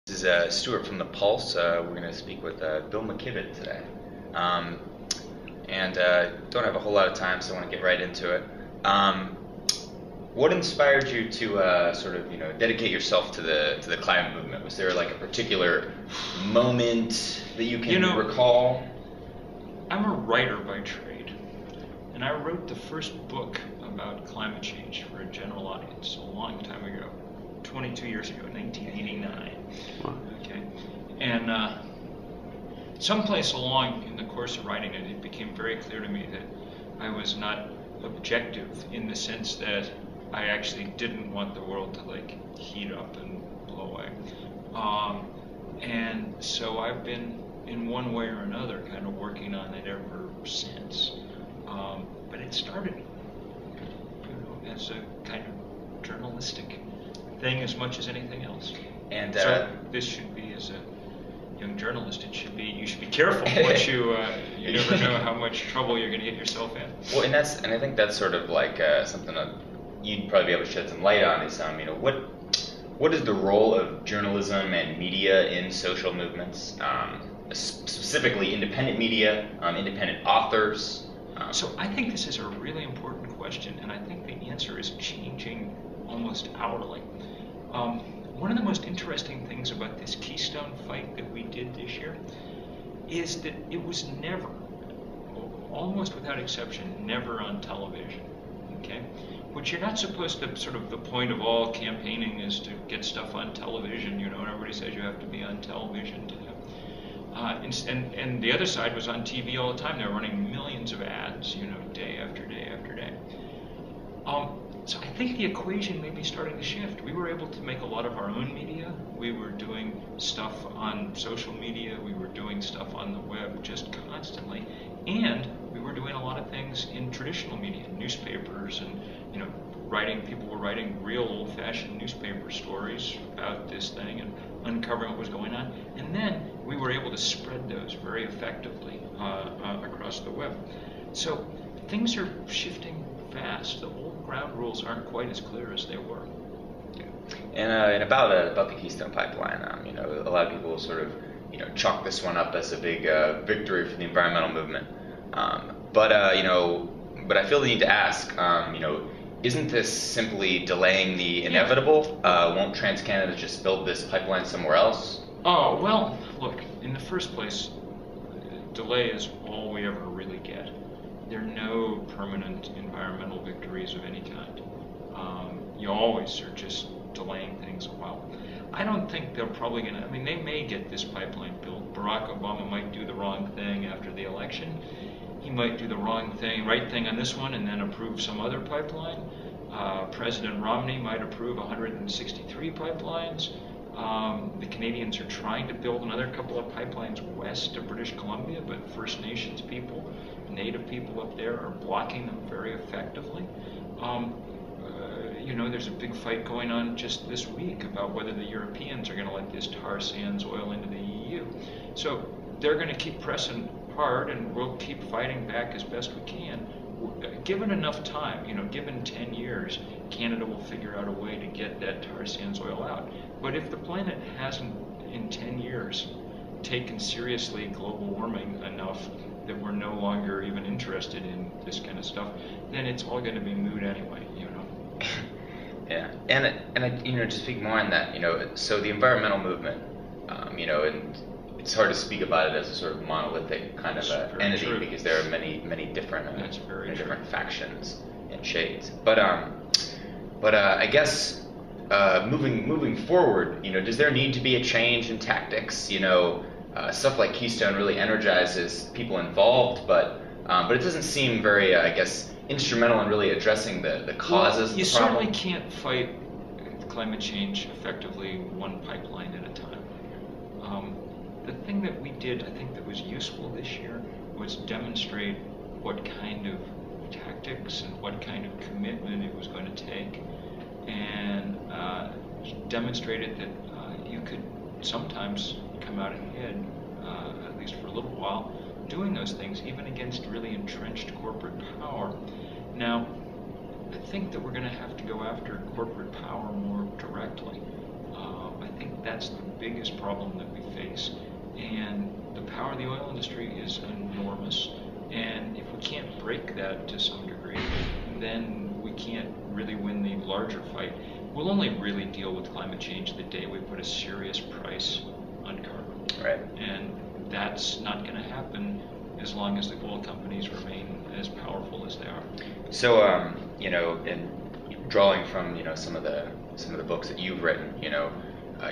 This is Stuart from The Pulse. We're going to speak with Bill McKibben today. Um, and don't have a whole lot of time, so I want to get right into it. What inspired you to dedicate yourself to the climate movement? Was there like a particular moment that you can recall? I'm a writer by trade, and I wrote the first book about climate change for a general audience a long time ago, 22 years ago, 1989. Okay, and someplace along in the course of writing it, it became very clear to me that I was not objective in the sense that I actually didn't want the world to like heat up and blow away. And so I've been, in one way or another, kind of working on it ever since. But it started, as a kind of journalistic thing as much as anything else. And so this should be, as a young journalist, it should be, you should be careful what you never know how much trouble you're going to get yourself in. Well, and I think that's sort of like something that you'd probably be able to shed some light on. Is what is the role of journalism and media in social movements, specifically independent media, independent authors? So I think this is a really important question, and I think the answer is changing almost hourly. One of the most interesting things about this Keystone fight that we did this year is that it was never, almost without exception, never on television. Okay, which you're not supposed to. Sort of the point of all campaigning is to get stuff on television. And everybody says you have to be on television to have. And the other side was on TV all the time. They were running millions of ads, day after day after day. So I think the equation may be starting to shift. We were able to make a lot of our own media. We were doing stuff on social media. We were doing stuff on the web just constantly. And we were doing a lot of things in traditional media, newspapers, and people were writing real old-fashioned newspaper stories about this thing and uncovering what was going on. And then we were able to spread those very effectively across the web. So things are shifting fast. The old ground rules aren't quite as clear as they were. And about the Keystone Pipeline, a lot of people sort of chalk this one up as a big victory for the environmental movement. But I feel the need to ask, isn't this simply delaying the inevitable? Won't TransCanada just build this pipeline somewhere else? Oh, well, look, in the first place, delay is all we ever really get. There are no permanent environmental victories of any kind. You always are just delaying things a while. I don't think they're probably going to, they may get this pipeline built. Barack Obama might do the wrong thing after the election. He might do the right thing on this one and then approve some other pipeline. President Romney might approve 163 pipelines. The Canadians are trying to build another couple of pipelines west of British Columbia, but First Nations people, Native people up there, are blocking them very effectively. There's a big fight going on just this week about whether the Europeans are going to let this tar sands oil into the EU. So they're going to keep pressing hard, and we'll keep fighting back as best we can. Given enough time, given 10 years, Canada will figure out a way to get that tar sands oil out. But if the planet hasn't, in 10 years, taken seriously global warming enough that we're no longer even interested in this kind of stuff, then it's all going to be moot anyway, Yeah, and to speak more on that, so the environmental movement, and it's hard to speak about it as a sort of monolithic kind of entity because there are many different different factions and shades. But I guess moving forward, does there need to be a change in tactics? Stuff like Keystone really energizes people involved, but it doesn't seem very, instrumental in really addressing the causes of the problem. You certainly can't fight climate change effectively one pipeline at a time. The thing that we did, I think, that was useful this year was demonstrate what kind of tactics and what kind of commitment it was going to take, and demonstrated that you could sometimes come out ahead, at least for a little while, doing those things, even against really entrenched corporate power. Now, I think that we're going to have to go after corporate power more directly. I think that that's the biggest problem that we face. And the power of the oil industry is enormous. And if we can't break that to some degree, then we can't really win the larger fight. We'll only really deal with climate change the day we put a serious price on carbon. Right. And that's not going to happen as long as the oil companies remain as powerful as they are. So, in drawing from some of the books that you've written,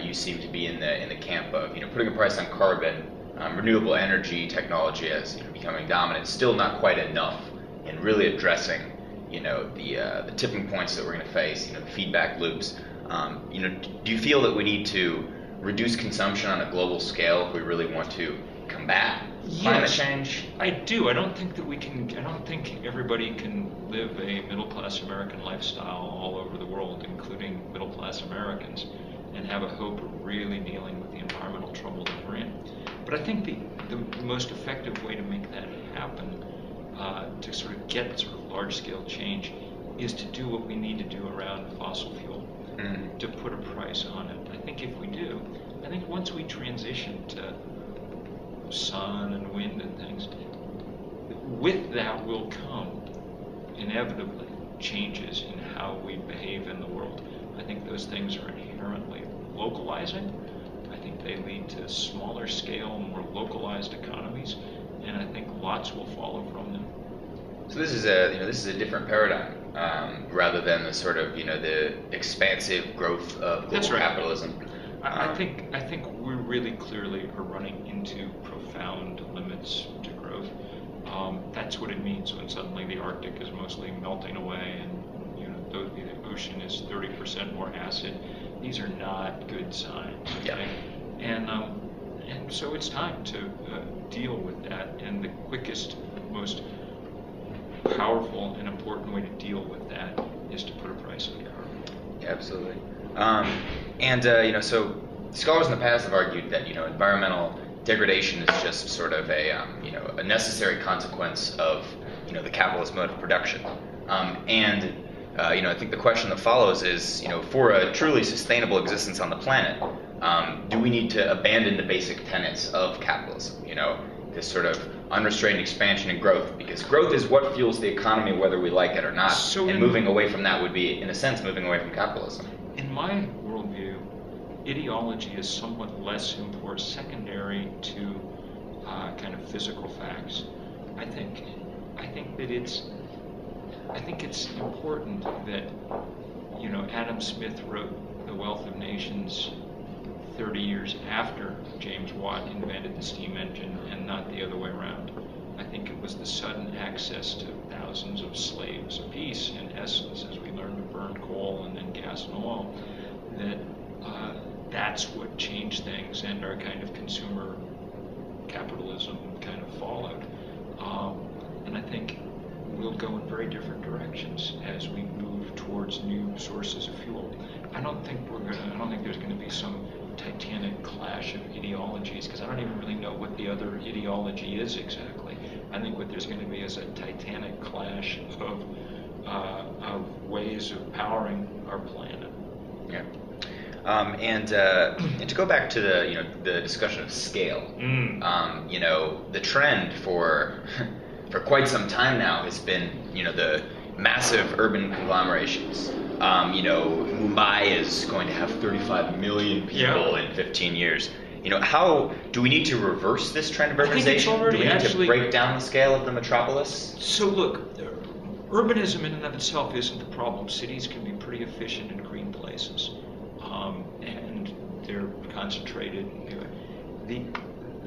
you seem to be in the camp of putting a price on carbon, renewable energy technology as becoming dominant, still not quite enough in really addressing the tipping points that we're going to face, the feedback loops. Do you feel that we need to reduce consumption on a global scale if we really want to combat climate change? I do. I don't think everybody can live a middle-class American lifestyle all over the world, including middle-class Americans, and have a hope of really dealing with the environmental trouble that we're in. But I think the most effective way to make that happen, to sort of get sort of large-scale change, is to do what we need to do around fossil fuel, to put a price on it. I think if we do, once we transition to sun and wind and things, with that will come inevitably changes in how we behave in the world. I think those things are inherently localizing. I think they lead to smaller scale, more localized economies, and I think lots will follow from them. So this is a different paradigm rather than the sort of the expansive growth of global capitalism. I think we really clearly are running into profound limits to growth. That's what it means when suddenly the Arctic is mostly melting away and the ocean is 30% more acid. These are not good signs. Okay? Yeah. And so it's time to deal with that. And the quickest, most powerful and important way to deal with that is to put a price on carbon. Yeah, absolutely. So scholars in the past have argued that environmental degradation is just sort of a necessary consequence of the capitalist mode of production. I think the question that follows is for a truly sustainable existence on the planet, do we need to abandon the basic tenets of capitalism? This sort of unrestrained expansion and growth, because growth is what fuels the economy whether we like it or not. And moving away from that would be, in a sense, moving away from capitalism. In my worldview, ideology is somewhat less important, secondary to kind of physical facts. I think that it's important that Adam Smith wrote The Wealth of Nations 30 years after James Watt invented the steam engine and not the other way around. I think it was the sudden access to thousands of slaves apiece, in essence, as we learned to burn coal and then gas and oil, that's what changed things, and our kind of consumer capitalism kind of followed. And I think we'll go in very different directions as we move towards new sources of fuel. I don't think there's going to be some titanic clash of ideologies, because I don't even really know what the other ideology is exactly. I think what there's going to be is a titanic clash of ways of powering our planet. Yeah. And to go back to the discussion of scale, the trend for quite some time now has been the massive urban conglomerations. Mumbai is going to have 35 million people in 15 years. How do we need to reverse this trend of urbanization? Do we need to break down the scale of the metropolis? So look, urbanism in and of itself isn't the problem. Cities can be pretty efficient and green places, and they're concentrated.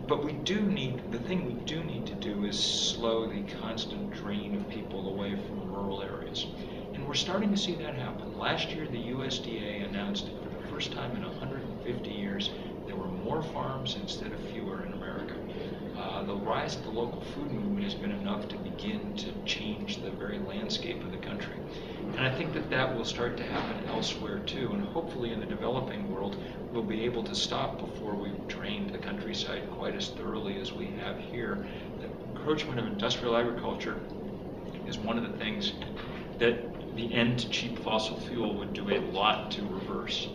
But the thing we do need to do is slow the constant drain of people away from rural areas. And we're starting to see that happen. Last year, the USDA announced that for the first time in 150 years, there were more farms instead of fewer in America. The rise of the local food movement has been enough to begin to change the very landscape of the country. And I think that will start to happen elsewhere too, and hopefully in the developing world, we'll be able to stop before we've drained the countryside quite as thoroughly as we have here. The encroachment of industrial agriculture is one of the things that the end to cheap fossil fuel would do a lot to reverse.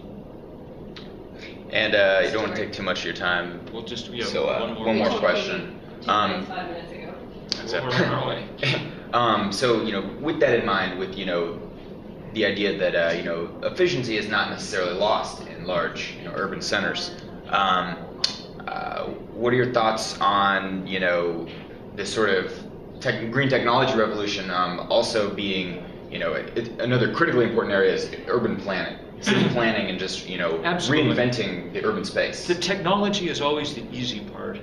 And you don't want to take too much of your time. We'll just So one more question. 5 minutes ago. So with that in mind, with the idea that efficiency is not necessarily lost in large urban centers. What are your thoughts on this sort of green technology revolution also being another critically important area is urban planning, city planning, and just Absolutely. reinventing the urban space. The technology is always the easy part.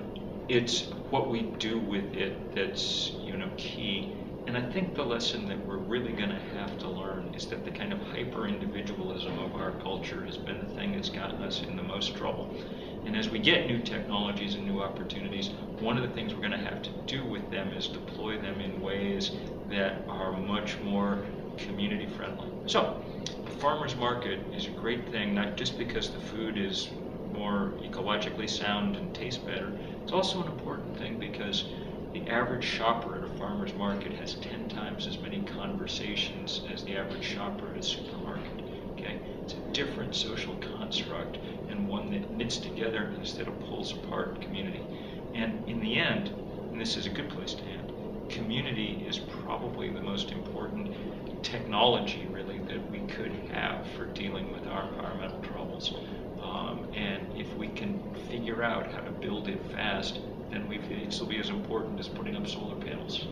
It's what we do with it that's key. And I think the lesson that we're really going to have to learn is that the kind of hyper-individualism of our culture has been the thing that's gotten us in the most trouble. And as we get new technologies and new opportunities, one of the things we're going to have to do with them is deploy them in ways that are much more community-friendly. So, the farmer's market is a great thing, not just because the food is more ecologically sound and tastes better. It's also an important thing because the average shopper at a farmer's market has 10 times as many conversations as the average shopper at a supermarket. Okay? It's a different social construct and one that knits together instead of pulls apart community. And in the end, and this is a good place to end, community is probably the most important technology really that we could have for dealing with our environmental troubles. And if we can figure out how to build it fast, then this will be as important as putting up solar panels.